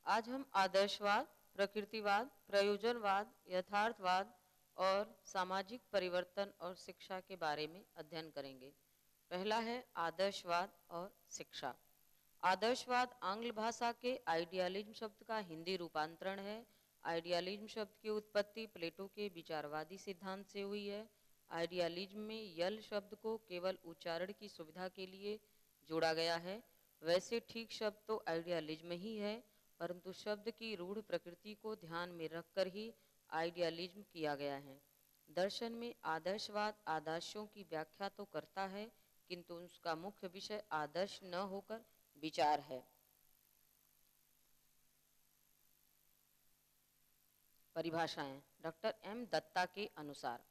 आज हम आदर्शवाद, प्रकृतिवाद, प्रयोजनवाद, यथार्थवाद और सामाजिक परिवर्तन और शिक्षा के बारे में अध्ययन करेंगे। पहला है आदर्शवाद और शिक्षा। आदर्शवाद आंग्ल भाषा के आइडियलिज्म शब्द का हिंदी रूपांतरण है। आइडियलिज्म शब्द की उत्पत्ति प्लेटो के विचारवादी सिद्धांत से हुई है। आइडियलिज्म में यल शब्द को केवल उच्चारण की सुविधा के लिए जोड़ा गया है। वैसे ठीक शब्द तो आइडियलिज्म ही है, परंतु शब्द की रूढ़ प्रकृति को ध्यान में रखकर ही आइडियलिज्म किया गया है। दर्शन में आदर्शवाद आदर्शों की व्याख्या तो करता है, किंतु उसका मुख्य विषय आदर्श न होकर विचार है। परिभाषाएं। डॉक्टर एम दत्ता के अनुसार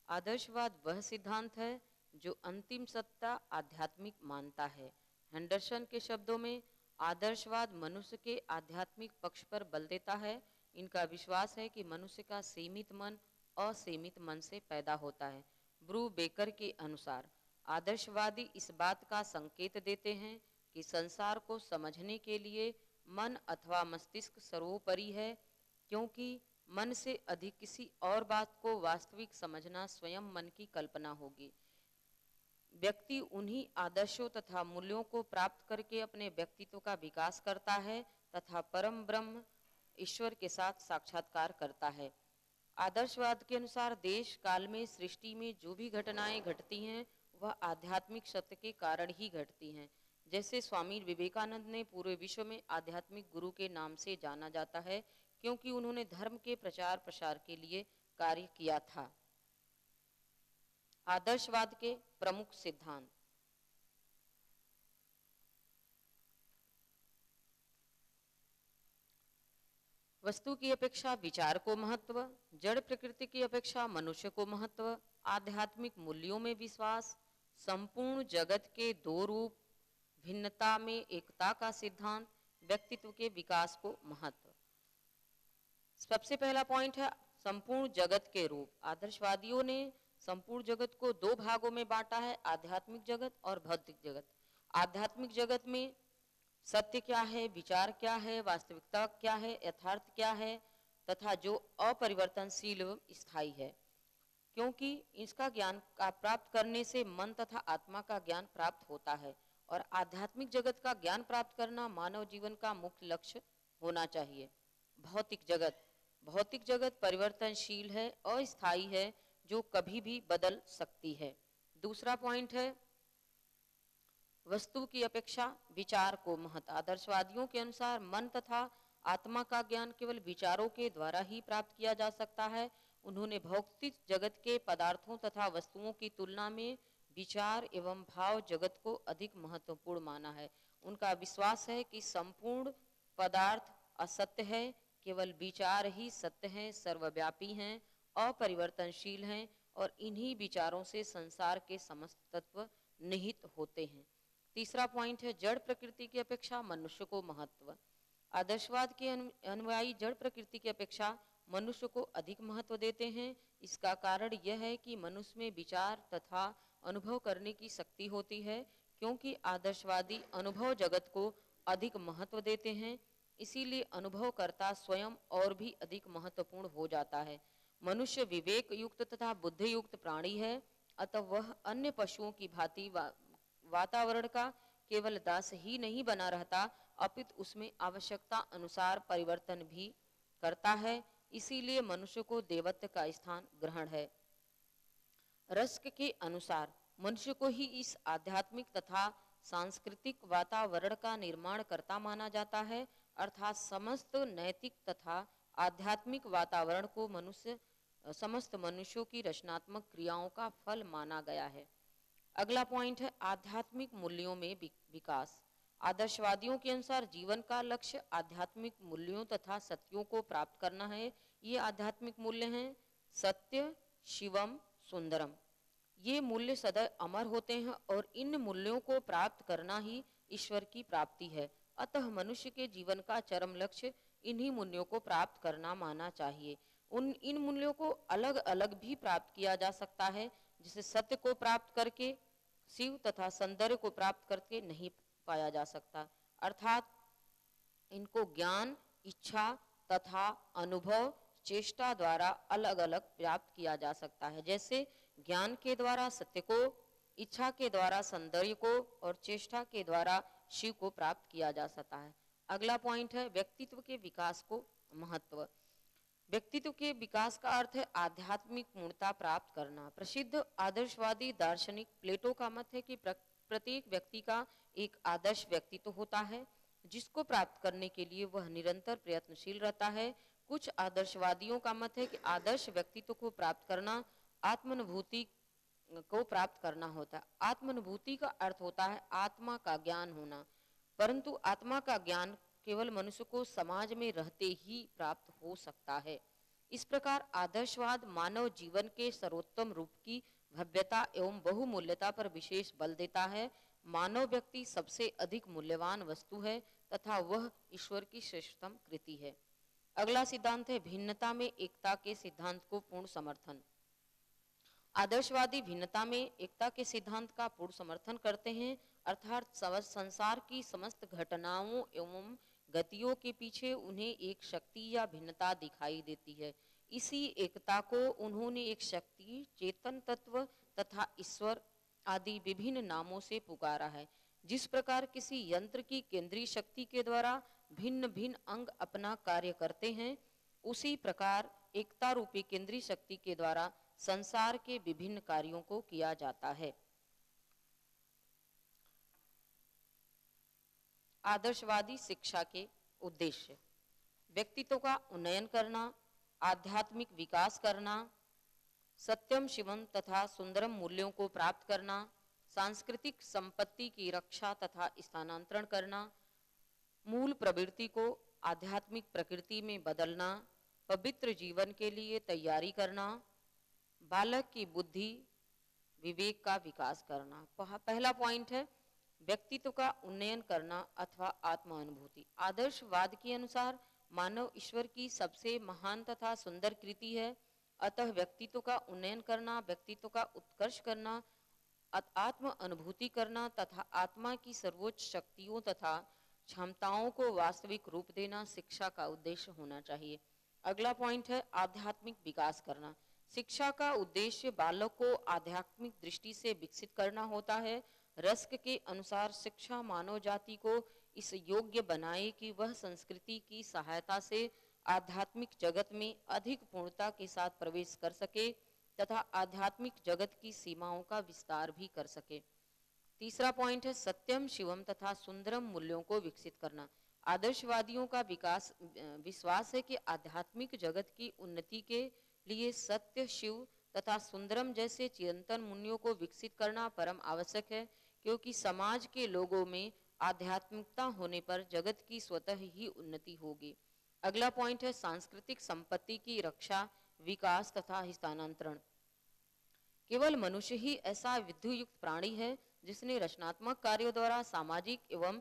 आदर्शवाद वह सिद्धांत है जो अंतिम सत्ता आध्यात्मिक मानता है। हेंडरसन के शब्दों में आदर्शवाद मनुष्य के आध्यात्मिक पक्ष पर बल देता है। इनका विश्वास है कि मनुष्य का सीमित मन असीमित मन से पैदा होता है। ब्रू बेकर के अनुसार आदर्शवादी इस बात का संकेत देते हैं कि संसार को समझने के लिए मन अथवा मस्तिष्क सर्वोपरि है, क्योंकि मन से अधिक किसी और बात को वास्तविक समझना स्वयं मन की कल्पना होगी। व्यक्ति उन्हीं आदर्शों तथा मूल्यों को प्राप्त करके अपने व्यक्तित्व का विकास करता है तथा परम ब्रह्म ईश्वर के साथ साक्षात्कार करता है। आदर्शवाद के अनुसार देश काल में सृष्टि में जो भी घटनाएं घटती हैं वह आध्यात्मिक सत्य के कारण ही घटती हैं। जैसे स्वामी विवेकानंद ने पूरे विश्व में आध्यात्मिक गुरु के नाम से जाना जाता है, क्योंकि उन्होंने धर्म के प्रचार प्रसार के लिए कार्य किया था। आदर्शवाद के प्रमुख सिद्धांत। वस्तु की अपेक्षा विचार को महत्व, जड़ प्रकृति की अपेक्षा मनुष्य को महत्व, आध्यात्मिक मूल्यों में विश्वास, संपूर्ण जगत के दो रूप, भिन्नता में एकता का सिद्धांत, व्यक्तित्व के विकास को महत्व। सबसे पहला पॉइंट है संपूर्ण जगत के रूप। आदर्शवादियों ने संपूर्ण जगत को दो भागों में बांटा है, आध्यात्मिक जगत और भौतिक जगत। आध्यात्मिक जगत में सत्य क्या है, विचार क्या है, वास्तविकता क्या है, यथार्थ क्या है तथा जो अपरिवर्तनशील एवं स्थायी है, क्योंकि इसका ज्ञान का प्राप्त करने से मन तथा आत्मा का ज्ञान प्राप्त होता है और आध्यात्मिक जगत का ज्ञान प्राप्त करना मानव जीवन का मुख्य लक्ष्य होना चाहिए। भौतिक जगत परिवर्तनशील है, अस्थायी है, जो कभी भी बदल सकती है। दूसरा पॉइंट है वस्तु की अपेक्षा विचार को महत्व। आदर्शवादियों के अनुसार मन तथा आत्मा का ज्ञान केवल विचारों के द्वारा ही प्राप्त किया जा सकता है। उन्होंने भौतिक जगत के पदार्थों तथा वस्तुओं की तुलना में विचार एवं भाव जगत को अधिक महत्वपूर्ण माना है। उनका विश्वास है कि संपूर्ण पदार्थ असत्य है, केवल विचार ही सत्य हैं, सर्वव्यापी हैं, अपरिवर्तनशील हैं और इन्हीं विचारों से संसार के समस्त तत्व निहित होते हैं। तीसरा पॉइंट है जड़ प्रकृति की अपेक्षा मनुष्य को महत्व। आदर्शवाद के अनुयायी जड़ प्रकृति की अपेक्षा मनुष्य को अधिक महत्व देते हैं। इसका कारण यह है कि मनुष्य में विचार तथा अनुभव करने की शक्ति होती है, क्योंकि आदर्शवादी अनुभव जगत को अधिक महत्व देते हैं, इसीलिए अनुभवकर्ता स्वयं और भी अधिक महत्वपूर्ण हो जाता है। मनुष्य विवेक युक्त तथा बुद्धि युक्त प्राणी है, अतः वह अन्य पशुओं की भांति वातावरण का केवल दास ही नहीं बना रहता, अपितु उसमें आवश्यकता अनुसार परिवर्तन भी करता है। इसीलिए मनुष्य को देवत्व का स्थान ग्रहण है। रस्क के अनुसार मनुष्य को ही इस आध्यात्मिक तथा सांस्कृतिक वातावरण का निर्माण करता माना जाता है, अर्थात समस्त नैतिक तथा आध्यात्मिक वातावरण को समस्त मनुष्यों की रचनात्मक क्रियाओं का फल माना गया है। अगला पॉइंट है आध्यात्मिक मूल्यों में विकास। आदर्शवादियों के अनुसार जीवन का लक्ष्य आध्यात्मिक मूल्यों तथा सत्यों को प्राप्त करना है। ये आध्यात्मिक मूल्य हैं सत्य, शिवम, सुंदरम। ये मूल्य सदैव अमर होते हैं और इन मूल्यों को प्राप्त करना ही ईश्वर की प्राप्ति है। अतः मनुष्य के जीवन का चरम लक्ष्य इन्हीं मूल्यों को प्राप्त करना माना चाहिए। इन मूल्यों को अलग अलग भी प्राप्त किया जा सकता है, जिसे सत्य को प्राप्त करके शिव तथा सौंदर्य को प्राप्त करके नहीं पाया जा सकता। अर्थात इनको ज्ञान इच्छा तथा अनुभव चेष्टा द्वारा अलग अलग प्राप्त किया जा सकता है। जैसे ज्ञान के द्वारा सत्य को, इच्छा के द्वारा सौंदर्य को और चेष्टा के द्वारा शिव को प्राप्त किया जा सकता है। अगला पॉइंट है व्यक्तित्व के विकास को महत्व। व्यक्तित्व के विकास का अर्थ है आध्यात्मिक पूर्णता प्राप्त करना। प्रसिद्ध आदर्शवादी दार्शनिक प्लेटो का मत है कि प्रत्येक व्यक्ति का एक आदर्श व्यक्तित्व होता है जिसको प्राप्त करने के लिए वह निरंतर प्रयत्नशील रहता है। कुछ आदर्शवादियों का मत है कि आदर्श व्यक्तित्व को प्राप्त करना आत्मानुभूति को प्राप्त करना होता है। आत्मानुभूति का अर्थ होता है आत्मा का ज्ञान होना, परंतु आत्मा का ज्ञान केवल मनुष्य को समाज में रहते ही प्राप्त हो सकता है। इस प्रकार आदर्शवाद मानव जीवन के सर्वोत्तम रूप की भव्यता एवं बहुमूल्यता पर विशेष बल देता है। मानव व्यक्ति सबसे अधिक मूल्यवान वस्तु है तथा वह ईश्वर की श्रेष्ठतम कृति है। अगला सिद्धांत है भिन्नता में एकता के सिद्धांत को पूर्ण समर्थन। आदर्शवादी भिन्नता में एकता के सिद्धांत का पूर्ण समर्थन करते हैं, अर्थात संसार की समस्त घटनाओं एवं गतियों के पीछे उन्हें एक शक्ति या भिन्नता दिखाई देती है। इसी एकता को उन्होंने एक शक्ति, चेतन तत्व तथा ईश्वर आदि विभिन्न नामों से पुकारा है। जिस प्रकार किसी यंत्र की केंद्रीय शक्ति के द्वारा भिन्न भिन्न अंग अपना कार्य करते हैं, उसी प्रकार एकता रूपी केंद्रीय शक्ति के द्वारा संसार के विभिन्न कार्यों को किया जाता है। आदर्शवादी शिक्षा के उद्देश्य: व्यक्तित्व का उन्नयन करना, आध्यात्मिक विकास करना, सत्यम शिवम तथा सुंदरम मूल्यों को प्राप्त करना, सांस्कृतिक संपत्ति की रक्षा तथा स्थानांतरण करना, मूल प्रवृत्ति को आध्यात्मिक प्रकृति में बदलना, पवित्र जीवन के लिए तैयारी करना, बालक की बुद्धि विवेक का विकास करना। पहला पॉइंट है व्यक्तित्व का उन्नयन करना अथवा आत्म अनुभूति। आदर्शवाद के अनुसार मानव ईश्वर की सबसे महान तथा सुंदर कृति है, अतः व्यक्तित्व का उन्नयन करना, व्यक्तित्व का उत्कर्ष करना, आत्म अनुभूति करना तथा आत्मा की सर्वोच्च शक्तियों तथा क्षमताओं को वास्तविक रूप देना शिक्षा का उद्देश्य होना चाहिए। अगला पॉइंट है आध्यात्मिक विकास करना। शिक्षा का उद्देश्य बालक को आध्यात्मिक दृष्टि से विकसित करना होता है। रस्क के अनुसार शिक्षा मानव जाति को इस योग्य बनाए कि वह संस्कृति की सहायता से आध्यात्मिक जगत में अधिक पूर्णता के साथ प्रवेश कर सके तथा आध्यात्मिक जगत की सीमाओं का विस्तार भी कर सके। तीसरा पॉइंट है सत्यम शिवम तथा सुंदरम मूल्यों को विकसित करना। आदर्शवादियों का विश्वास है कि आध्यात्मिक जगत की उन्नति के लिए सत्य, शिव तथा सुंदरम जैसे चिरंतन मूल्यों को विकसित करना परम आवश्यक है, क्योंकि समाज के लोगों में आध्यात्मिकता होने पर जगत की स्वतः ही उन्नति होगी। अगला पॉइंट है सांस्कृतिक संपत्ति की रक्षा, विकास तथा स्थानांतरण। केवल मनुष्य ही ऐसा विद्युयुक्त प्राणी है जिसने रचनात्मक कार्यों द्वारा सामाजिक एवं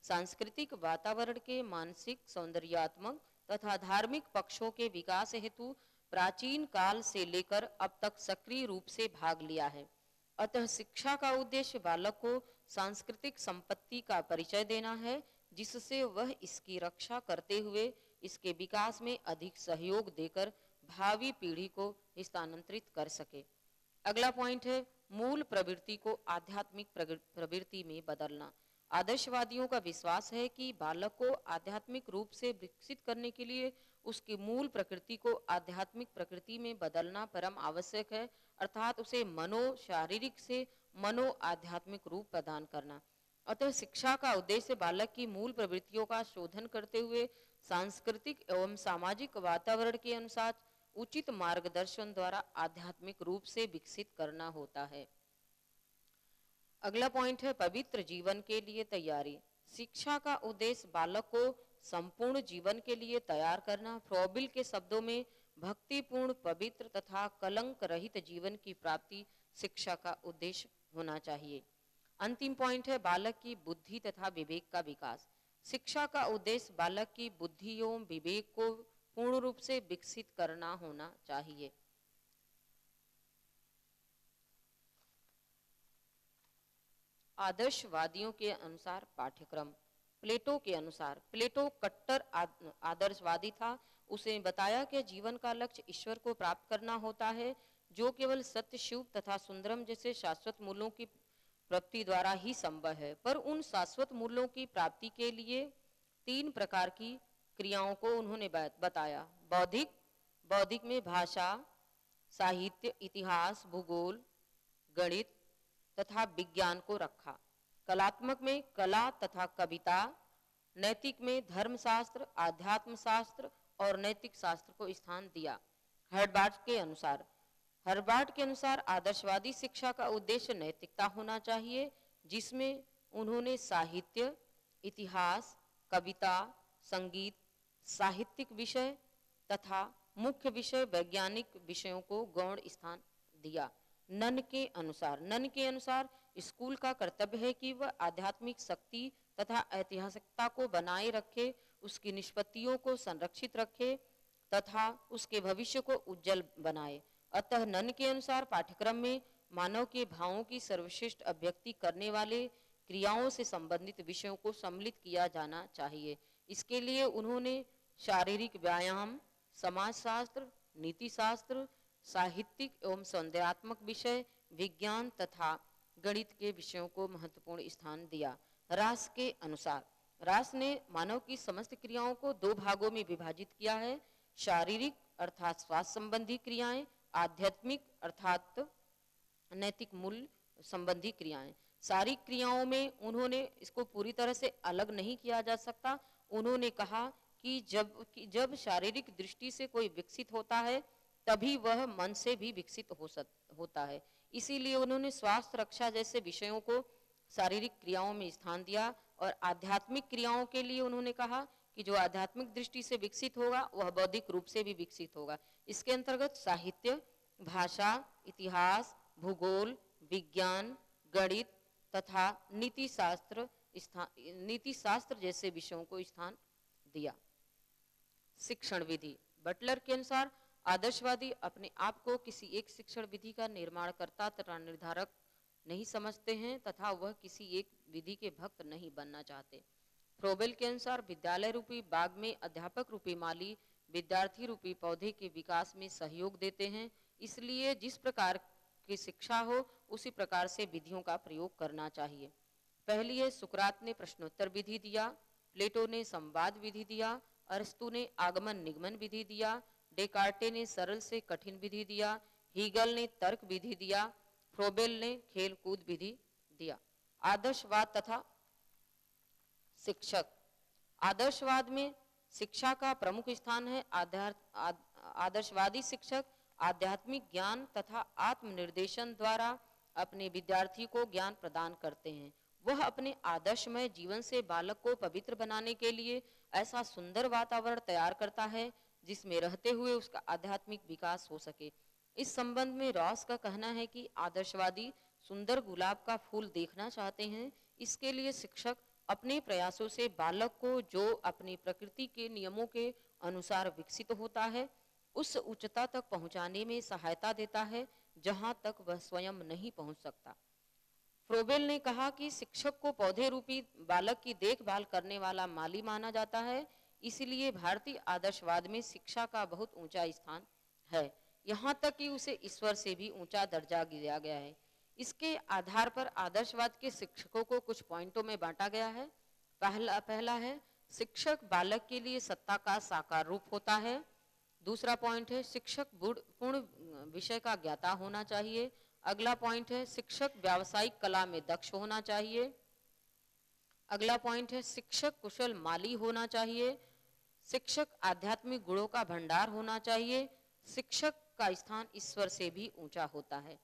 सांस्कृतिक वातावरण के मानसिक, सौंदर्यात्मक तथा धार्मिक पक्षों के विकास हेतु प्राचीन काल से लेकर अब तक सक्रिय रूप से भाग लिया है। अतः शिक्षा का उद्देश्य बालक को सांस्कृतिक संपत्ति का परिचय देना है, जिससे वह इसकी रक्षा करते हुए इसके विकास में अधिक सहयोग देकर भावी पीढ़ी को स्थानांतरित कर सके। अगला पॉइंट है मूल प्रवृत्ति को आध्यात्मिक प्रवृत्ति में बदलना। आदर्शवादियों का विश्वास है कि बालक को आध्यात्मिक रूप से विकसित करने के लिए उसकी मूल प्रकृति को आध्यात्मिक प्रकृति में बदलना परम आवश्यक है, अर्थात उसे शारीरिक से मनो आध्यात्मिक रूप प्रदान करना। अतः शिक्षा का उद्देश्य बालक की मूल प्रवृत्तियों का शोधन करते हुए सांस्कृतिक एवं सामाजिक वातावरण के अनुसार उचित मार्गदर्शन द्वारा आध्यात्मिक रूप से विकसित करना होता है। अगला पॉइंट है पवित्र जीवन के लिए तैयारी। शिक्षा का उद्देश्य बालक को संपूर्ण जीवन के लिए तैयार करना। फ्रॉबिल के शब्दों में भक्तिपूर्ण, पवित्र तथा कलंक रहित जीवन की प्राप्ति शिक्षा का उद्देश्य होना चाहिए। अंतिम पॉइंट है बालक की बुद्धि तथा विवेक का विकास। शिक्षा का उद्देश्य बालक की बुद्धि एवं विवेक को पूर्ण रूप से विकसित करना होना चाहिए। आदर्शवादियों के अनुसार पाठ्यक्रम। प्लेटो के अनुसार, प्लेटो कट्टर आदर्शवादी था। उसे बताया कि जीवन का लक्ष्य ईश्वर को प्राप्त करना होता है, जो केवल सत्य, शिव तथा सुंदरम जैसे शाश्वत मूल्यों की प्राप्ति द्वारा ही संभव है। पर उन शाश्वत मूल्यों की प्राप्ति के लिए 3 प्रकार की क्रियाओं को उन्होंने बताया। बौद्धिक, बौद्धिक में भाषा, साहित्य, इतिहास, भूगोल, गणित तथा विज्ञान को रखा। कलात्मक में कला तथा कविता, नैतिक में धर्मशास्त्र, आध्यात्म शास्त्र और नैतिक शास्त्र को स्थान दिया। हर्बार्ट के अनुसार आदर्शवादी शिक्षा का उद्देश्य नैतिकता होना चाहिए, जिसमें उन्होंने साहित्य, इतिहास, कविता, संगीत, साहित्यिक विषय तथा मुख्य विषय वैज्ञानिक विषयों को गौण स्थान दिया। नन के अनुसार स्कूल का कर्तव्य है कि वह आध्यात्मिक शक्ति तथा ऐतिहासिकता को बनाए रखे, उसकी निष्पत्तियों को संरक्षित रखे तथा उसके भविष्य को उज्जवल बनाए। अतः नन के अनुसार पाठ्यक्रम में मानव के भावों की सर्वश्रेष्ठ अभिव्यक्ति करने वाले क्रियाओं से संबंधित विषयों को सम्मिलित किया जाना चाहिए। इसके लिए उन्होंने शारीरिक व्यायाम, समाजशास्त्र, नीति शास्त्र, साहित्यिक एवं सौंदर्यात्मक विषय, विज्ञान तथा गणित के विषयों को महत्वपूर्ण स्थान दिया। रास के अनुसार, रास ने मानव की समस्त क्रियाओं को 2 भागों में विभाजित किया है। शारीरिक अर्थात स्वास्थ्य संबंधी क्रियाएं, आध्यात्मिक अर्थात नैतिक मूल्य संबंधी क्रियाएं। सारी क्रियाओं में उन्होंने इसको पूरी तरह से अलग नहीं किया जा सकता। उन्होंने कहा कि जब शारीरिक दृष्टि से कोई विकसित होता है, तभी वह मन से भी विकसित होता है। इसीलिए उन्होंने स्वास्थ्य रक्षा जैसे विषयों को शारीरिक क्रियाओं में स्थान दिया और आध्यात्मिक क्रियाओं के लिए उन्होंने कहा कि जो आध्यात्मिक दृष्टि से विकसित होगा वह बौद्धिक रूप से भी विकसित होगा। इसके अंतर्गत साहित्य, भाषा, इतिहास, भूगोल, विज्ञान, गणित तथा नीति शास्त्र जैसे विषयों को स्थान दिया। शिक्षण विधि, बटलर के अनुसार आदर्शवादी अपने आप को किसी एक शिक्षण विधि का निर्माणकर्ता तथा निर्धारक नहीं समझते हैं तथा वह किसी एक विधि के भक्त नहीं बनना चाहते। फ्रोबेल के अनुसार विद्यालय रूपी बाग में अध्यापक रूपी माली विद्यार्थी रूपी पौधे के विकास में सहयोग देते हैं, इसलिए जिस प्रकार की शिक्षा हो उसी प्रकार से विधियों का प्रयोग करना चाहिए। पहली है, सुकरात ने प्रश्नोत्तर विधि दिया, प्लेटो ने संवाद विधि दिया, अरस्तु ने आगमन निगमन विधि दिया, डेकार्टे ने सरल से कठिन विधि दिया, हीगल ने तर्क विधि दिया, फ्रोबेल ने खेल कूद विधि दिया। आदर्शवाद तथा शिक्षक, आदर्शवाद में शिक्षा का प्रमुख स्थान है। आदर्शवादी शिक्षक आध्यात्मिक ज्ञान तथा आत्मनिर्देशन द्वारा अपने विद्यार्थी को ज्ञान प्रदान करते हैं। वह अपने आदर्शमय जीवन से बालक को पवित्र बनाने के लिए ऐसा सुंदर वातावरण तैयार करता है जिसमें रहते हुए उसका आध्यात्मिक विकास हो सके। इस संबंध में रॉस का कहना है कि आदर्शवादी सुंदर गुलाब का फूल देखना चाहते हैं। इसके लिए शिक्षक अपने प्रयासों से बालक को, जो अपनी प्रकृति के नियमों के अनुसार विकसित होता है, उस उच्चता तक पहुंचाने में सहायता देता है जहां तक वह स्वयं नहीं पहुंच सकता। फ्रोबेल ने कहा कि शिक्षक को पौधे रूपी बालक की देखभाल करने वाला माली माना जाता है, इसलिए भारतीय आदर्शवाद में शिक्षा का बहुत ऊंचा स्थान है, यहाँ तक कि उसे ईश्वर से भी ऊंचा दर्जा दिया गया है। इसके आधार पर आदर्शवाद के शिक्षकों को कुछ पॉइंटों में बांटा गया है। पहला है, शिक्षक बालक के लिए सत्ता का साकार रूप होता है। दूसरा पॉइंट है, शिक्षक पूर्ण विषय का ज्ञाता होना चाहिए। अगला पॉइंट है, शिक्षक व्यावसायिक कला में दक्ष होना चाहिए। अगला पॉइंट है, शिक्षक कुशल माली होना चाहिए। शिक्षक आध्यात्मिक गुणों का भंडार होना चाहिए। शिक्षक का स्थान ईश्वर से भी ऊंचा होता है।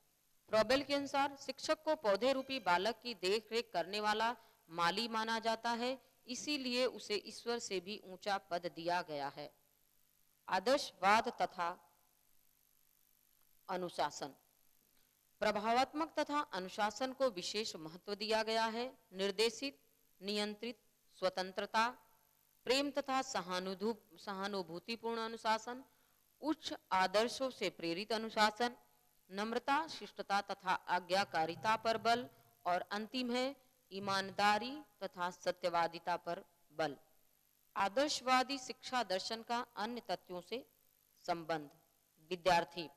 फ्रोबेल के अनुसार शिक्षक को पौधे रूपी बालक की देखरेख करने वाला माली माना जाता है, इसीलिए उसे ईश्वर से भी ऊंचा पद दिया गया है। आदर्शवाद तथा अनुशासन, प्रभावात्मक तथा अनुशासन को विशेष महत्व दिया गया है। निर्देशित, नियंत्रित, स्वतंत्रता, प्रेम तथा सहानुभूतिपूर्ण अनुशासन, उच्च आदर्शों से प्रेरित अनुशासन, नम्रता, शिष्टता तथा आज्ञाकारिता पर बल, और अंतिम है ईमानदारी तथा सत्यवादिता पर बल। आदर्शवादी शिक्षा दर्शन का अन्य तथ्यों से संबंध। विद्यार्थी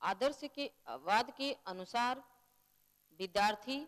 आदर्शवाद के अनुसार विद्यार्थी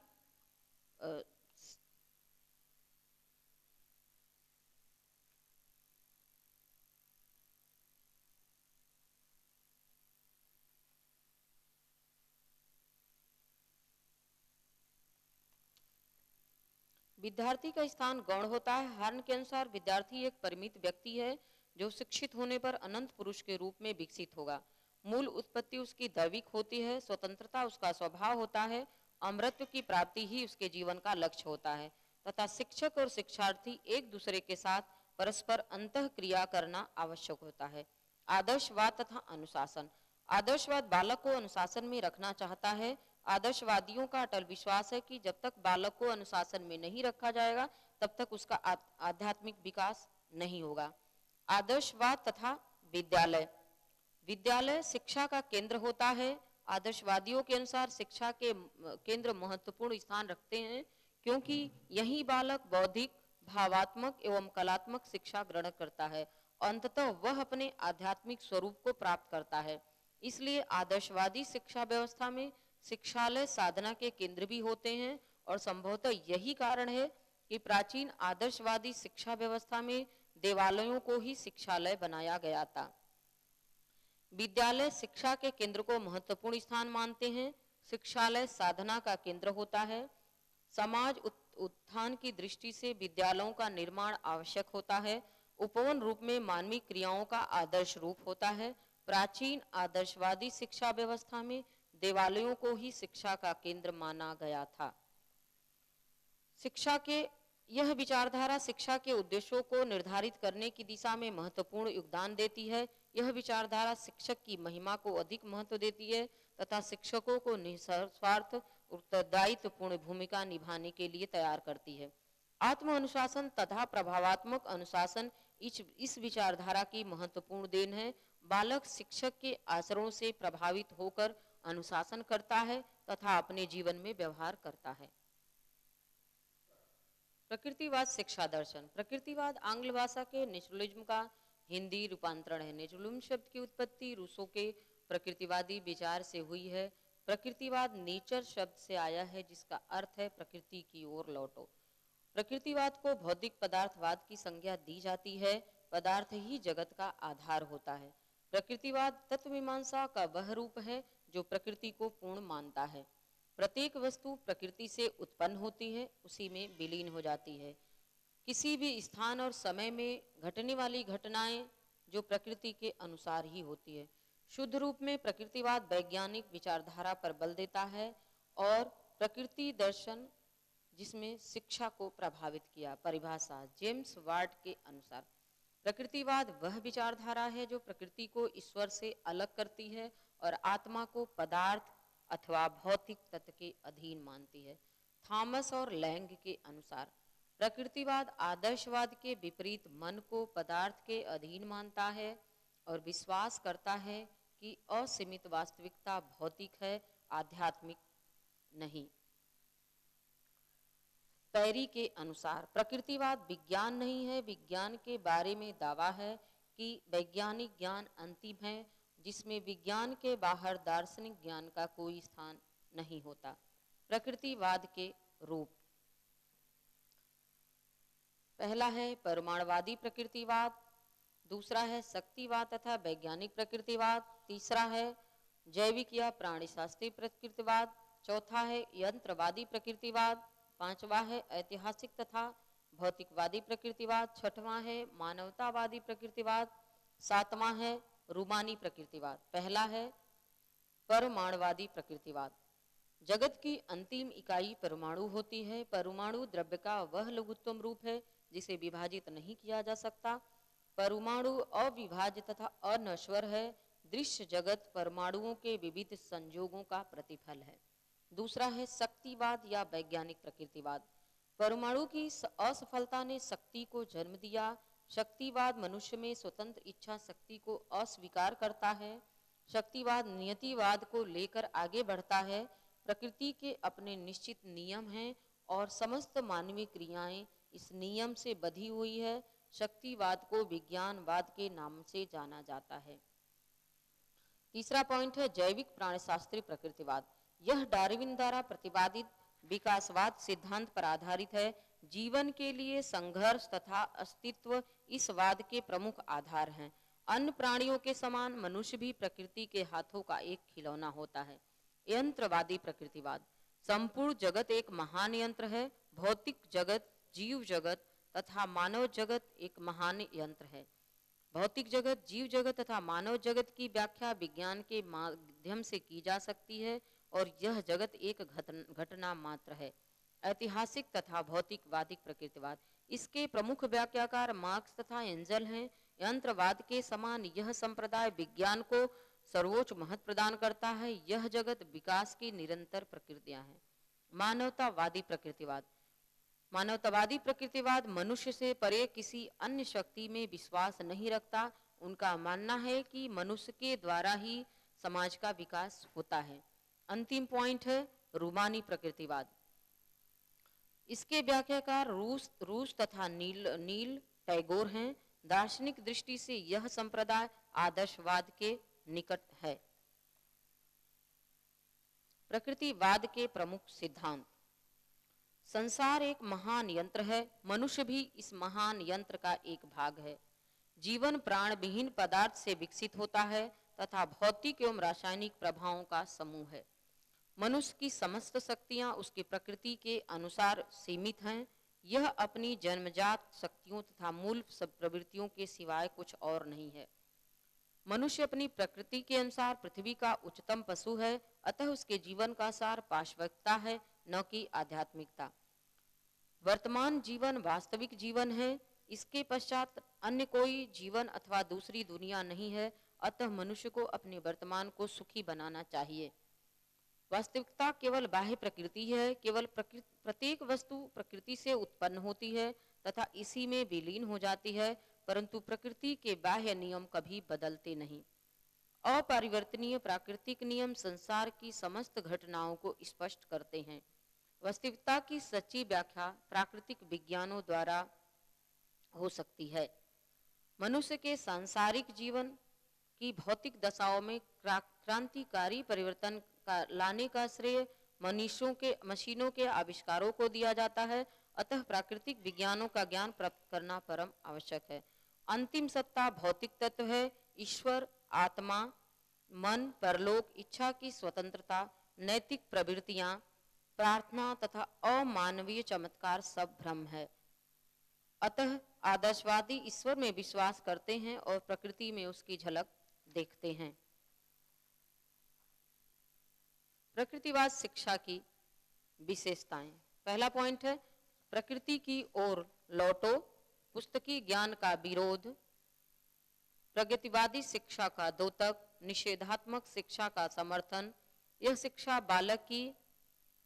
विद्यार्थी का स्थान गौण होता है। हार्न के अनुसार विद्यार्थी एक परिमित व्यक्ति है जो शिक्षित होने पर अनंत पुरुष के रूप में विकसित होगा। मूल उत्पत्ति उसकी दैविक होती है, स्वतंत्रता उसका स्वभाव होता है, अमृतत्व की प्राप्ति ही उसके जीवन का लक्ष्य होता है तथा शिक्षक और शिक्षार्थी एक दूसरे के साथ परस्पर अंतःक्रिया करना आवश्यक होता है। आदर्शवाद तथा अनुशासन। आदर्शवाद बालक को अनुशासन में रखना चाहता है। आदर्शवादियों का अटल विश्वास है कि जब तक बालक को अनुशासन में नहीं रखा जाएगा तब तक उसका आध्यात्मिक विकास नहीं होगा। आदर्शवाद तथा विद्यालय। विद्यालय शिक्षा का केंद्र होता है। आदर्शवादियों के अनुसार शिक्षा के केंद्र महत्वपूर्ण स्थान रखते हैं क्योंकि यही बालक बौद्धिक, भावात्मक एवं कलात्मक शिक्षा ग्रहण करता है। अंततः वह अपने आध्यात्मिक स्वरूप को प्राप्त करता है। इसलिए आदर्शवादी शिक्षा व्यवस्था में शिक्षालय साधना के केंद्र भी होते हैं और संभवतः यही कारण है कि प्राचीन आदर्शवादी शिक्षा व्यवस्था में देवालयों को ही शिक्षालय बनाया गया था। विद्यालय शिक्षा के केंद्र को महत्वपूर्ण स्थान मानते हैं। शिक्षालय साधना का केंद्र होता है। समाज उत्थान की दृष्टि से विद्यालयों का निर्माण आवश्यक होता है। उपवन रूप में मानवीय क्रियाओं का आदर्श रूप होता है। प्राचीन आदर्शवादी शिक्षा व्यवस्था में देवालयों को ही शिक्षा का केंद्र माना गया था। शिक्षा के यह विचारधारा शिक्षा के उद्देश्यों को निर्धारित करने की दिशा में महत्वपूर्ण योगदान देती है। यह विचारधारा शिक्षक की महिमा को अधिक महत्व देती है तथा शिक्षकों को निस्वार्थ उत्तरदायित्वपूर्ण भूमिका निभाने के लिए तैयार करती है। आत्म अनुशासन तथा प्रभावात्मक अनुशासन इस विचारधारा की महत्वपूर्ण देन है। बालक शिक्षक के आचरणों से प्रभावित होकर अनुशासन करता है तथा अपने जीवन में व्यवहार करता है। प्रकृतिवाद शिक्षा दर्शन। प्रकृतिवाद आंग्ल भाषा के नेचुरलिज्म का हिंदी रूपांतरण है। नेचुरलिज्म शब्द की उत्पत्ति रूसों के प्रकृतिवादी विचार से हुई है। प्रकृतिवाद नेचर शब्द से आया है जिसका अर्थ है प्रकृति की ओर लौटो। प्रकृतिवाद को भौतिक पदार्थवाद की संज्ञा दी जाती है। पदार्थ ही जगत का आधार होता है। प्रकृतिवाद तत्वमीमांसा का वह रूप है जो प्रकृति को पूर्ण मानता है। प्रत्येक वस्तु प्रकृति से उत्पन्न होती है, उसी में विलीन हो जाती है। किसी भी स्थान और समय में घटने वाली घटनाएं जो प्रकृति के अनुसार ही होती है। शुद्ध रूप में प्रकृतिवाद वैज्ञानिक विचारधारा पर बल देता है और प्रकृति दर्शन जिसमें शिक्षा को प्रभावित किया। परिभाषा जेम्स वार्ड के अनुसार प्रकृतिवाद वह विचारधारा है जो प्रकृति को ईश्वर से अलग करती है और आत्मा को पदार्थ अथवा भौतिक तत्व के अधीन मानती है। थॉमस और लैंग के अनुसार प्रकृतिवाद आदर्शवाद के विपरीत मन को पदार्थ के अधीन मानता है और विश्वास करता है कि असीमित वास्तविकता भौतिक है, आध्यात्मिक नहीं। पैरी के अनुसार प्रकृतिवाद विज्ञान नहीं है, विज्ञान के बारे में दावा है कि वैज्ञानिक ज्ञान अंतिम है जिसमें विज्ञान के बाहर दार्शनिक ज्ञान का कोई स्थान नहीं होता। प्रकृतिवाद के रूप, पहला है परमाणुवादी प्रकृतिवाद, दूसरा है शक्तिवाद तथा वैज्ञानिक प्रकृतिवाद, तीसरा है जैविक या प्राणीशास्त्रीय प्रकृतिवाद, चौथा है यंत्रवादी प्रकृतिवाद, पांचवा है ऐतिहासिक तथा भौतिकवादी प्रकृतिवाद, छठवां है मानवतावादी प्रकृतिवाद, सातवां है रूमानी प्रकृतिवाद। पहला है परमाणुवादी प्रकृतिवाद। जगत की अंतिम इकाई परमाणु होती है। परमाणु द्रव्य का वह लघुत्तम रूप है जिसे विभाजित नहीं किया जा सकता। परमाणु अविभाज्य तथा अनश्वर है। दृश्य जगत परमाणुओं के विविध संयोगों का प्रतिफल है। दूसरा है शक्तिवाद या वैज्ञानिक प्रकृतिवाद। परमाणु की असफलता ने शक्ति को जन्म दिया। शक्तिवाद मनुष्य में स्वतंत्र इच्छा शक्ति को अस्वीकार करता है। शक्तिवाद नियतिवाद को लेकर आगे बढ़ता है। प्रकृति के अपने निश्चित नियम हैं और समस्त मानवीय क्रियाएं इस नियम से बधी हुई है। शक्तिवाद को विज्ञानवाद के नाम से जाना जाता है। तीसरा पॉइंट है जैविक प्राणिशास्त्री प्रकृतिवाद। यह डार्विन द्वारा प्रतिपादित विकासवाद सिद्धांत पर आधारित है। जीवन के लिए संघर्ष तथा अस्तित्व इस वाद के प्रमुख आधार हैं। अन्य प्राणियों के समान मनुष्य भी प्रकृति के हाथों का एक खिलौना होता है। यंत्रवादी प्रकृतिवाद। संपूर्ण जगत एक महान यंत्र है। भौतिक जगत, जीव जगत तथा मानव जगत एक महान यंत्र है। भौतिक जगत, जीव जगत तथा मानव जगत की व्याख्या विज्ञान के माध्यम से की जा सकती है और यह जगत एक घटना मात्र है। ऐतिहासिक तथा भौतिकवादी प्रकृतिवाद। इसके प्रमुख व्याख्याकार मार्क्स तथा एंजल हैं। यंत्रवाद के समान यह संप्रदाय विज्ञान को सर्वोच्च महत्व प्रदान करता है। यह जगत विकास की निरंतर प्रक्रिया है। मानवतावादी प्रकृतिवाद। मानवतावादी प्रकृतिवाद मनुष्य से परे किसी अन्य शक्ति में विश्वास नहीं रखता। उनका मानना है कि मनुष्य के द्वारा ही समाज का विकास होता है। अंतिम पॉइंट है रूमानी प्रकृतिवाद। इसके व्याख्याकार रूस तथा नील टैगोर हैं। दार्शनिक दृष्टि से यह संप्रदाय आदर्शवाद के निकट है। प्रकृतिवाद के प्रमुख सिद्धांत। संसार एक महान यंत्र है। मनुष्य भी इस महान यंत्र का एक भाग है। जीवन प्राण विहीन पदार्थ से विकसित होता है तथा भौतिक एवं रासायनिक प्रभावों का समूह है। मनुष्य की समस्त शक्तियां उसकी प्रकृति के अनुसार सीमित हैं। यह अपनी जन्मजात शक्तियों तथा मूल प्रवृत्तियों के सिवाय कुछ और नहीं है। मनुष्य अपनी प्रकृति के अनुसार पृथ्वी का उच्चतम पशु है। अतः उसके जीवन का सार पाशविकता है, न कि आध्यात्मिकता। वर्तमान जीवन वास्तविक जीवन है। इसके पश्चात अन्य कोई जीवन अथवा दूसरी दुनिया नहीं है। अतः मनुष्य को अपने वर्तमान को सुखी बनाना चाहिए। वास्तविकता केवल बाह्य प्रकृति है। केवल प्रत्येक वस्तु प्रकृति से उत्पन्न होती है तथा इसी में विलीन हो जाती है, परंतु प्रकृति के बाह्य नियम कभी बदलते नहीं। अपरिवर्तनीय प्राकृतिक नियम संसार की समस्त घटनाओं को स्पष्ट करते हैं। वास्तविकता की सच्ची व्याख्या प्राकृतिक विज्ञानों द्वारा हो सकती है। मनुष्य के सांसारिक जीवन की भौतिक दशाओं में क्रांतिकारी परिवर्तन लाने का श्रेय मशीनों के आविष्कारों को दिया जाता है। अतः प्राकृतिक विज्ञानों का ज्ञान प्राप्त करना परम आवश्यक है। अंतिम सत्ता भौतिक तत्व है। ईश्वर, आत्मा, मन, परलोक, इच्छा की स्वतंत्रता, नैतिक प्रवृत्तियां, प्रार्थना तथा अमानवीय चमत्कार सब भ्रम है। अतः आदर्शवादी ईश्वर में विश्वास करते हैं और प्रकृति में उसकी झलक देखते हैं। प्रकृतिवाद शिक्षा की विशेषताएं। पहला पॉइंट है प्रकृति की ओर लौटो, पुस्तकी ज्ञान का विरोध, प्रगतिवादी शिक्षा का द्योतक, निषेधात्मक शिक्षा का समर्थन। यह शिक्षा बालक की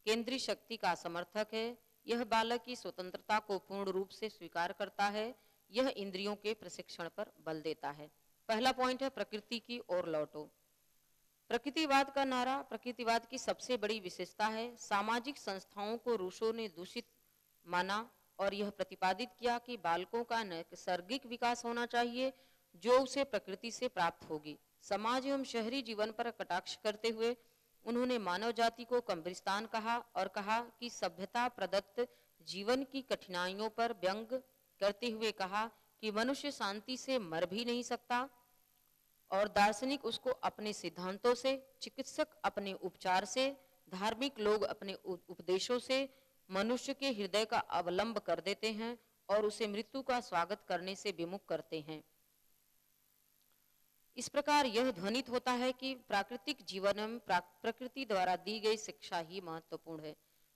केंद्रीय शक्ति का समर्थक है। यह बालक की स्वतंत्रता को पूर्ण रूप से स्वीकार करता है। यह इंद्रियों के प्रशिक्षण पर बल देता है। पहला पॉइंट है प्रकृति की ओर लौटो। प्रकृतिवाद का नारा प्रकृतिवाद की सबसे बड़ी विशेषता है। सामाजिक संस्थाओं को रूसो ने दूषित माना और यह प्रतिपादित किया कि बालकों का नैसर्गिक विकास होना चाहिए जो उसे प्रकृति से प्राप्त होगी। समाज एवं शहरी जीवन पर कटाक्ष करते हुए उन्होंने मानव जाति को कब्रिस्तान कहा और कहा कि सभ्यता प्रदत्त जीवन की कठिनाइयों पर व्यंग करते हुए कहा कि मनुष्य शांति से मर भी नहीं सकता और दार्शनिक उसको अपने सिद्धांतों से, चिकित्सक अपने उपचार से, धार्मिक लोग अपने उपदेशों से मनुष्य के हृदय का अवलंब कर देते हैं और उसे मृत्यु का स्वागत करने से विमुख करते हैं। इस प्रकार यह ध्वनित होता है कि प्राकृतिक जीवन में प्रकृति द्वारा दी गई शिक्षा ही महत्वपूर्ण है।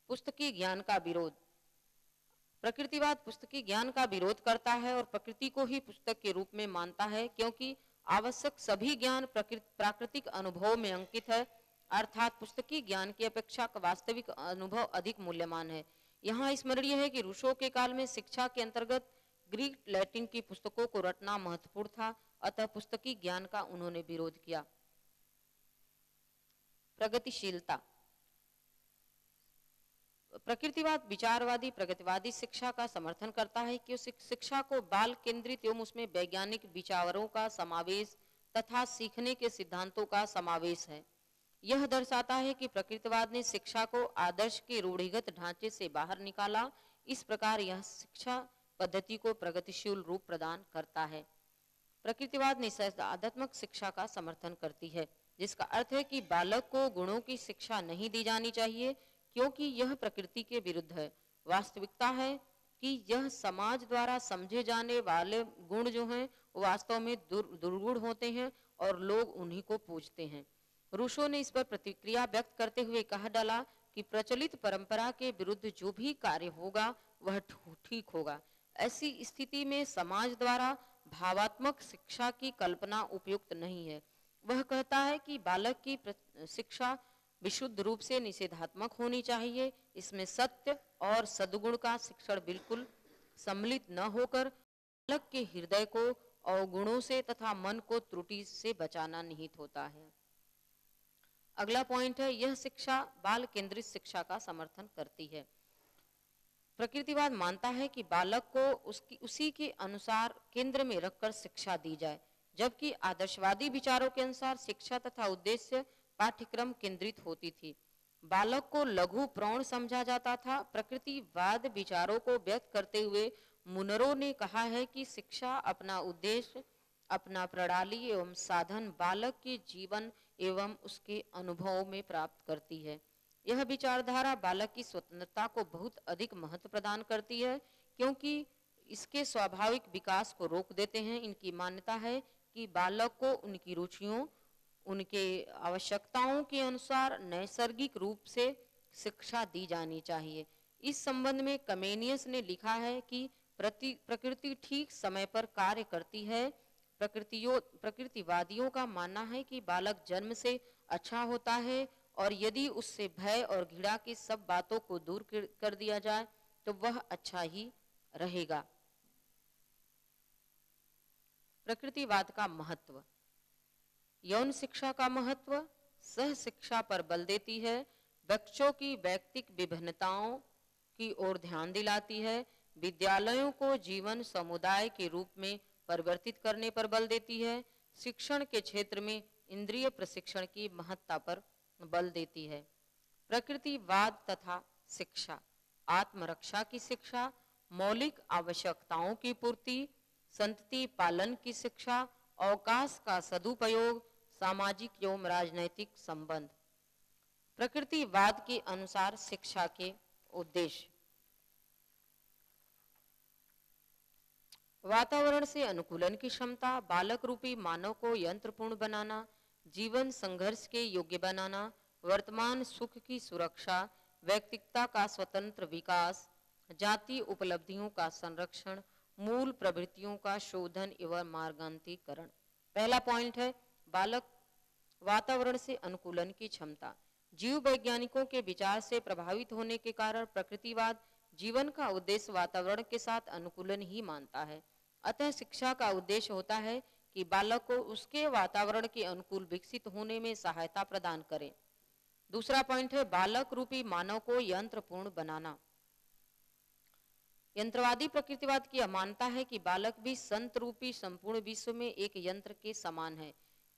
पुस्तकी ज्ञान का विरोध। प्रकृतिवाद पुस्तकी ज्ञान का विरोध करता है और प्रकृति को ही पुस्तक के रूप में मानता है, क्योंकि आवश्यक सभी ज्ञान प्राकृतिक अनुभव में अंकित है। अर्थात पुस्तकी ज्ञान की अपेक्षा वास्तविक अनुभव अधिक मूल्यवान है। यहाँ स्मरणीय है कि रूसो के काल में शिक्षा के अंतर्गत ग्रीक लैटिन की पुस्तकों को रटना महत्वपूर्ण था, अतः पुस्तकीय ज्ञान का उन्होंने विरोध किया। प्रगतिशीलता। प्रकृतिवाद विचारवादी प्रगतिवादी शिक्षा का समर्थन करता है कि उस शिक्षा को बाल केंद्रित एवं उसमें वैज्ञानिक विचारों का समावेश तथा सीखने के सिद्धांतों का समावेश है। यह दर्शाता है कि प्रकृतिवाद ने शिक्षा को आदर्श के रूढ़िगत ढांचे से बाहर निकाला। इस प्रकार यह शिक्षा पद्धति को प्रगतिशील रूप प्रदान करता है। प्रकृतिवाद निषेधात्मक शिक्षा का समर्थन करती है, जिसका अर्थ है कि बालक को गुणों की शिक्षा नहीं दी जानी चाहिए, क्योंकि यह प्रकृति के विरुद्ध है। वास्तविकता है कि यह समाज द्वारा समझे जाने वाले गुण जो हैं वो वास्तव में दुर्गुण होते हैं और लोग उन्हीं को पूजते हैं। रूसो ने इस पर प्रतिक्रिया व्यक्त करते हुए कहा डाला कि प्रचलित परंपरा के विरुद्ध जो भी कार्य होगा वह ठीक होगा। ऐसी स्थिति में समाज द्वारा भावात्मक शिक्षा की कल्पना उपयुक्त नहीं है। वह कहता है कि बालक की शिक्षा विशुद्ध रूप से निषेधात्मक होनी चाहिए। इसमें सत्य और सद्गुण का शिक्षण बिल्कुल सम्मिलित न होकर बालक के हृदय को अवगुणों से तथा मन को त्रुटि से बचाना निहित होता है। अगला पॉइंट है, यह शिक्षा बाल केंद्रित शिक्षा का समर्थन करती है। प्रकृतिवाद मानता है कि बालक को उसी के अनुसार केंद्र में रखकर शिक्षा दी जाए, जबकि आदर्शवादी विचारों के अनुसार शिक्षा तथा उद्देश्य पाठ्यक्रम केंद्रित होती थी। बालक को लघु प्रौढ़ समझा जाता था। प्रकृतिवाद विचारों को व्यक्त करते हुए मुनरो ने कहा है कि शिक्षा अपना उद्देश्य, अपना प्रणाली एवं साधन बालक के जीवन एवं उसके अनुभवों में प्राप्त करती है। यह विचारधारा बालक की स्वतंत्रता को बहुत अधिक महत्व प्रदान करती है, क्योंकि इसके स्वाभाविक विकास को रोक देते हैं। इनकी मान्यता है कि बालक को उनकी रुचियों, उनके आवश्यकताओं के अनुसार नैसर्गिक रूप से शिक्षा दी जानी चाहिए। इस संबंध में कमेनियस ने लिखा है कि प्रकृति ठीक समय पर कार्य करती है। प्रकृतिवादियों का मानना है कि बालक जन्म से अच्छा होता है और यदि उससे भय और घृणा की सब बातों को दूर कर दिया जाए तो वह अच्छा ही रहेगा। प्रकृतिवाद का महत्व। यौन शिक्षा का महत्व सह शिक्षा पर बल देती है, बच्चों की व्यक्तिक विभिन्नताओं की ओर ध्यान दिलाती है, विद्यालयों को जीवन समुदाय के रूप में परिवर्तित करने पर बल देती है, शिक्षण के क्षेत्र में इंद्रिय प्रशिक्षण की महत्ता पर बल देती है। प्रकृतिवाद तथा शिक्षा। आत्मरक्षा की शिक्षा, मौलिक आवश्यकताओं की पूर्ति, संतति पालन की शिक्षा, अवकाश का सदुपयोग, सामाजिक एवं राजनैतिक संबंध। प्रकृतिवाद के अनुसार शिक्षा के उद्देश्य। वातावरण से अनुकूलन की क्षमता, बालक रूपी मानव को यंत्रपूर्ण बनाना, जीवन संघर्ष के योग्य बनाना, वर्तमान सुख की सुरक्षा, व्यक्तित्व का स्वतंत्र विकास, जातीय उपलब्धियों का संरक्षण, मूल प्रवृत्तियों का शोधन एवं मार्गांतरीकरण। पहला पॉइंट है बालक वातावरण से अनुकूलन की क्षमता। जीव वैज्ञानिकों के विचार से प्रभावित होने के कारण प्रकृतिवाद जीवन का उद्देश्य वातावरण के साथ अनुकूलन ही मानता है। अतः शिक्षा का उद्देश्य होता है कि बालक को उसके वातावरण के अनुकूल विकसित होने में सहायता प्रदान करें। दूसरा पॉइंट है बालक रूपी मानव को यंत्रपूर्ण बनाना। यंत्रवादी प्रकृतिवाद की मान्यता है कि बालक भी संत रूपी संपूर्ण विश्व में एक यंत्र के समान है।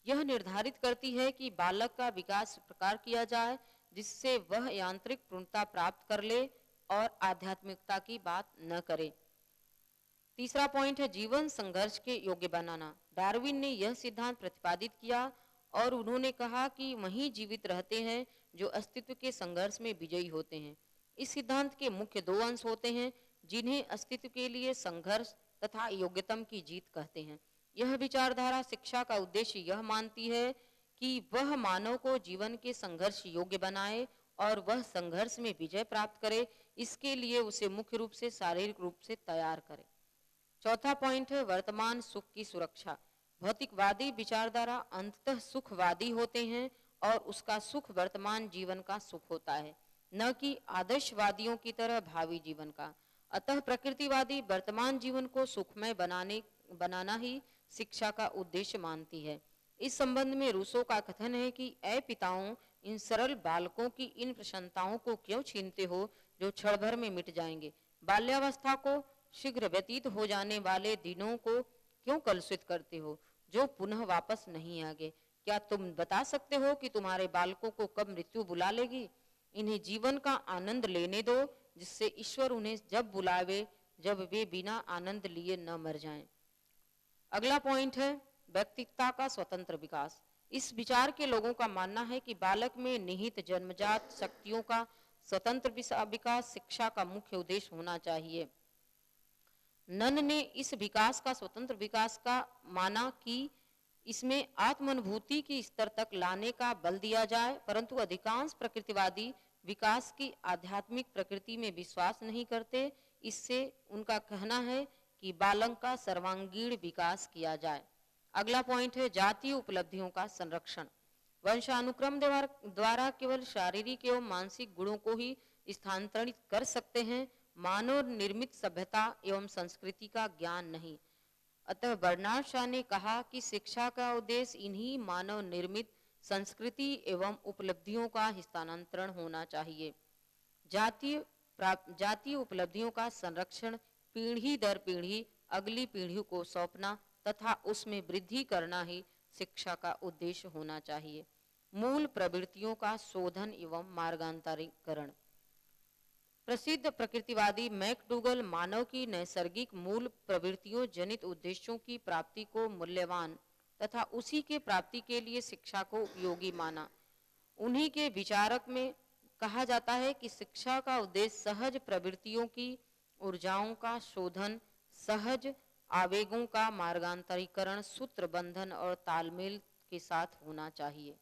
यह निर्धारित करती है कि बालक का विकास इस प्रकार किया जाए जिससे वह यांत्रिक पूर्णता प्राप्त कर ले और आध्यात्मिकता की बात न करे। तीसरा पॉइंट है जीवन संघर्ष के योग्य बनाना। डार्विन ने यह सिद्धांत प्रतिपादित किया और उन्होंने कहा कि वही जीवित रहते हैं जो अस्तित्व के संघर्ष में विजयी होते हैं। इस सिद्धांत के मुख्य दो अंश होते हैं जिन्हें अस्तित्व के लिए संघर्ष तथा योग्यतम की जीत कहते हैं। यह विचारधारा शिक्षा का उद्देश्य यह मानती है कि वह मानव को जीवन के संघर्ष योग्य बनाए और वह संघर्ष में विजय प्राप्त करे। इसके लिए उसे मुख्य रूप से शारीरिक रूप से तैयार करे। चौथा पॉइंट है वर्तमान सुख की सुरक्षा। भौतिकवादी विचारधारा अंततः सुखवादी होते हैं और उसका सुख वर्तमान जीवन का सुख होता है, न कि आदर्शवादियों की तरह भावी जीवन का। अतः प्रकृतिवादी वर्तमान जीवन को सुखमय बनाना ही शिक्षा का उद्देश्य मानती है। इस संबंध में रूसो का कथन है कि ऐ पिताओं, इन सरल बालकों की इन प्रसन्नताओं को क्यों छीनते हो जो क्षण भर में मिट जाएंगे। बाल्यावस्था को, शीघ्र व्यतीत हो जाने वाले दिनों को क्यों कलुषित करते हो जो पुनः वापस नहीं आगे। क्या तुम बता सकते हो कि तुम्हारे बालकों को कब मृत्यु बुला लेगी। इन्हें जीवन का आनंद लेने दो, जिससे ईश्वर उन्हें जब बुलावे, जब वे बिना आनंद लिए न मर जाएं। अगला पॉइंट है व्यक्तित्व का स्वतंत्र विकास। इस विचार के लोगों का मानना है कि बालक में निहित जन्मजात शक्तियों का स्वतंत्र विकास शिक्षा का मुख्य उद्देश्य होना चाहिए। नन ने इस विकास का स्वतंत्र विकास का माना कि इसमें आत्मानुभूति की स्तर तक लाने का बल दिया जाए, परंतु अधिकांश प्रकृतिवादी विकास की आध्यात्मिक प्रकृति में विश्वास नहीं करते। इससे उनका कहना है कि बालक का सर्वांगीण विकास किया जाए। अगला पॉइंट है जातीय उपलब्धियों का संरक्षण। वंशानुक्रम द्वारा केवल शारीरिक एवं मानसिक गुणों को ही स्थानांतरित कर सकते हैं, मानव निर्मित सभ्यता एवं संस्कृति का ज्ञान नहीं। अतः बर्नार्ड शॉ ने कहा कि शिक्षा का उद्देश्य इन्हीं मानव निर्मित संस्कृति एवं उपलब्धियों का हस्तांतरण होना चाहिए। जातीय उपलब्धियों का संरक्षण पीढ़ी दर पीढ़ी अगली पीढ़ी को सौंपना तथा उसमें वृद्धि करना ही शिक्षा का उद्देश्य होना चाहिए। मूल प्रवृत्तियों का शोधन एवं मार्गांतरीकरण। प्रसिद्ध प्रकृतिवादी मैकडूगल मानव की नैसर्गिक मूल प्रवृत्तियों जनित उद्देश्यों की प्राप्ति को मूल्यवान तथा उसी के प्राप्ति के लिए शिक्षा को उपयोगी माना। उन्हीं के विचारक में कहा जाता है कि शिक्षा का उद्देश्य सहज प्रवृत्तियों की ऊर्जाओं का शोधन, सहज आवेगों का मार्गांतरीकरण, सूत्रबंधन और तालमेल के साथ होना चाहिए।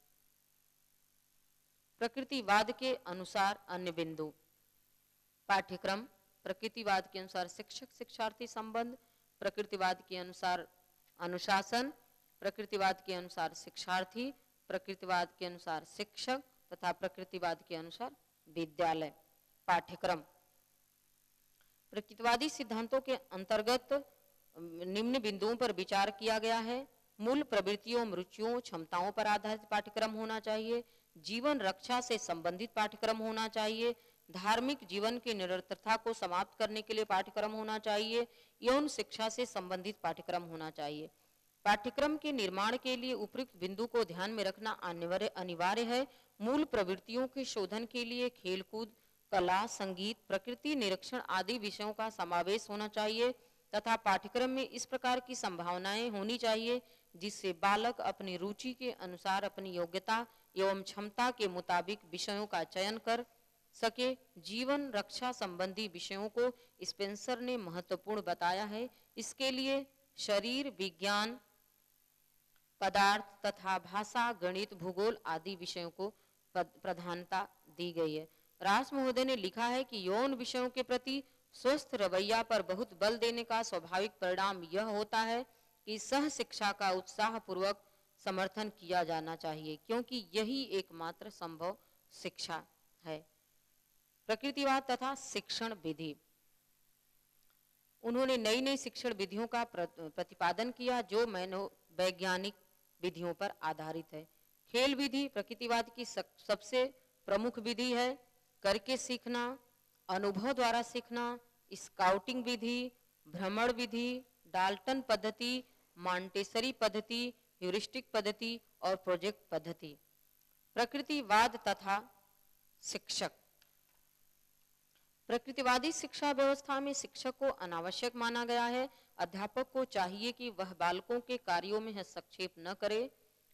प्रकृतिवाद के अनुसार अन्य बिंदु। पाठ्यक्रम प्रकृतिवाद के अनुसार शिक्षक शिक्षार्थी संबंध, प्रकृतिवाद के अनुसार अनुशासन, प्रकृतिवाद के अनुसार शिक्षार्थी, प्रकृतिवाद के अनुसार शिक्षक तथा प्रकृतिवाद के अनुसार विद्यालय। पाठ्यक्रम प्रकृतिवादी सिद्धांतों के अंतर्गत निम्न बिंदुओं पर विचार किया गया है। मूल प्रवृत्तियों, रुचियों, क्षमताओं पर आधारित पाठ्यक्रम होना चाहिए। जीवन रक्षा से संबंधित पाठ्यक्रम होना चाहिए। धार्मिक जीवन की निरंतरता को समाप्त करने के लिए पाठ्यक्रम होना चाहिए। यौन शिक्षा से संबंधित पाठ्यक्रम होना चाहिए। पाठ्यक्रम के निर्माण के लिए उपयुक्त बिंदु को ध्यान में रखना अनिवार्य है। मूल प्रवृत्तियों के शोधन के लिए खेलकूद, कला, संगीत, प्रकृति निरीक्षण आदि विषयों का समावेश होना चाहिए तथा पाठ्यक्रम में इस प्रकार की संभावनाएं होनी चाहिए जिससे बालक अपनी रुचि के अनुसार अपनी योग्यता एवं क्षमता के मुताबिक विषयों का चयन कर सके। जीवन रक्षा संबंधी विषयों को स्पेंसर ने महत्वपूर्ण बताया है। इसके लिए शरीर विज्ञान, पदार्थ तथा भाषा, गणित, भूगोल आदि विषयों को प्रधानता दी गई है। रास महोदय ने लिखा है कि यौन विषयों के प्रति स्वस्थ रवैया पर बहुत बल देने का स्वाभाविक परिणाम यह होता है कि सह शिक्षा का उत्साह पूर्वक समर्थन किया जाना चाहिए, क्योंकि यही एकमात्र संभव शिक्षा है। प्रकृतिवाद तथा शिक्षण विधि। उन्होंने नई नई शिक्षण विधियों का प्रतिपादन किया जो मनोवैज्ञानिक विधियों पर आधारित है। खेल विधि प्रकृतिवाद की सबसे प्रमुख विधि है। करके सीखना, अनुभव द्वारा सीखना, स्काउटिंग विधि, भ्रमण विधि, डाल्टन पद्धति, मॉन्टेसरी पद्धति, ह्यूरिस्टिक पद्धति और प्रोजेक्ट पद्धति। प्रकृतिवाद तथा शिक्षक। प्रकृतिवादी शिक्षा व्यवस्था में शिक्षक को अनावश्यक माना गया है। अध्यापक को चाहिए कि वह बालकों के कार्यों में हस्तक्षेप न करे,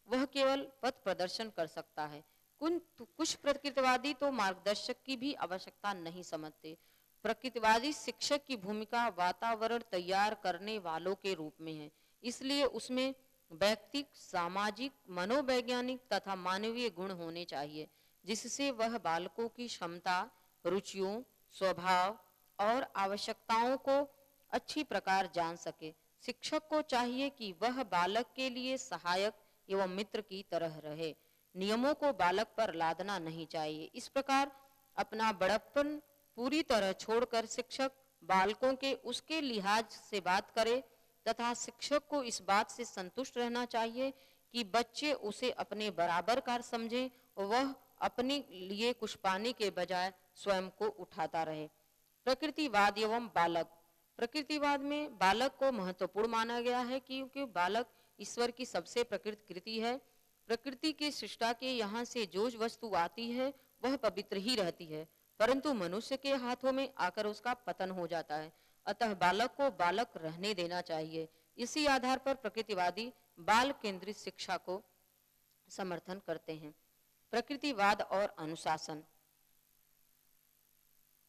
वह केवल पथ प्रदर्शन कर सकता है। कुछ प्रकृतिवादी तो मार्गदर्शक की भी आवश्यकता नहीं समझते। प्रकृतिवादी शिक्षक की भूमिका वातावरण तैयार करने वालों के रूप में है, इसलिए उसमें व्यक्तिक, सामाजिक, मनोवैज्ञानिक तथा मानवीय गुण होने चाहिए जिससे वह बालकों की क्षमता, रुचियों, स्वभाव और आवश्यकताओं को अच्छी प्रकार जान सके। शिक्षक को चाहिए कि वह बालक के लिए सहायक एवं मित्र की तरह रहे। नियमों को बालक पर लादना नहीं चाहिए। इस प्रकार अपना बड़प्पन पूरी तरह छोड़कर शिक्षक बालकों के उसके लिहाज से बात करे तथा शिक्षक को इस बात से संतुष्ट रहना चाहिए कि बच्चे उसे अपने बराबर कार समझें और वह अपने लिए कुछ पाने के बजाय स्वयं को उठाता रहे। प्रकृतिवाद एवं बालक। प्रकृतिवाद में बालक को महत्वपूर्ण माना गया है क्योंकि बालक ईश्वर की सबसे प्रकृत कृति है। प्रकृति के सृष्टा के यहाँ से जो वस्तु आती है वह पवित्र ही रहती है, परंतु मनुष्य के हाथों में आकर उसका पतन हो जाता है। अतः बालक को बालक रहने देना चाहिए। इसी आधार पर प्रकृतिवादी बाल केंद्रित शिक्षा को समर्थन करते हैं। प्रकृतिवाद और अनुशासन।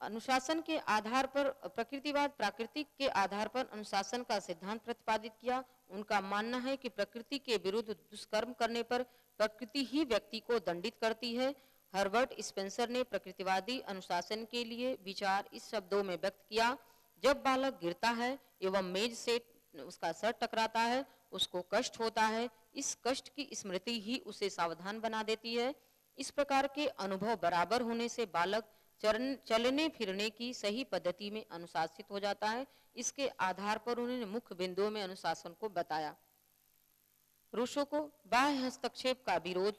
अनुशासन के आधार पर प्रकृतिवाद प्राकृतिक के आधार पर अनुशासन का सिद्धांत प्रतिपादित किया। उनका मानना है कि प्रकृति के विरुद्ध दुष्कर्म करने पर प्रकृति ही व्यक्ति को दंडित करती है। हर्बर्ट स्पेंसर ने प्रकृतिवादी अनुशासन के लिए विचार इस शब्दों में व्यक्त किया: जब बालक गिरता है एवं मेज से उसका सर टकराता है, उसको कष्ट होता है। इस कष्ट की स्मृति ही उसे सावधान बना देती है। इस प्रकार के अनुभव बराबर होने से बालक चलने फिरने की सही पद्धति में अनुशासित हो जाता है। इसके आधार पर उन्होंने मुख्य बिंदुओं में अनुशासन को बताया। रूसो को बाह्य हस्तक्षेप का विरोध,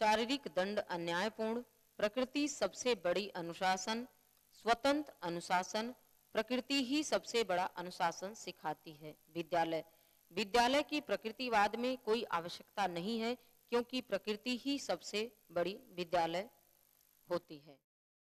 शारीरिक दंड अन्यायपूर्ण, प्रकृति सबसे बड़ी अनुशासन, स्वतंत्र अनुशासन, प्रकृति ही सबसे बड़ा अनुशासन सिखाती है। विद्यालय। विद्यालय की प्रकृतिवाद में कोई आवश्यकता नहीं है क्योंकि प्रकृति ही सबसे बड़ी विद्यालय होती है।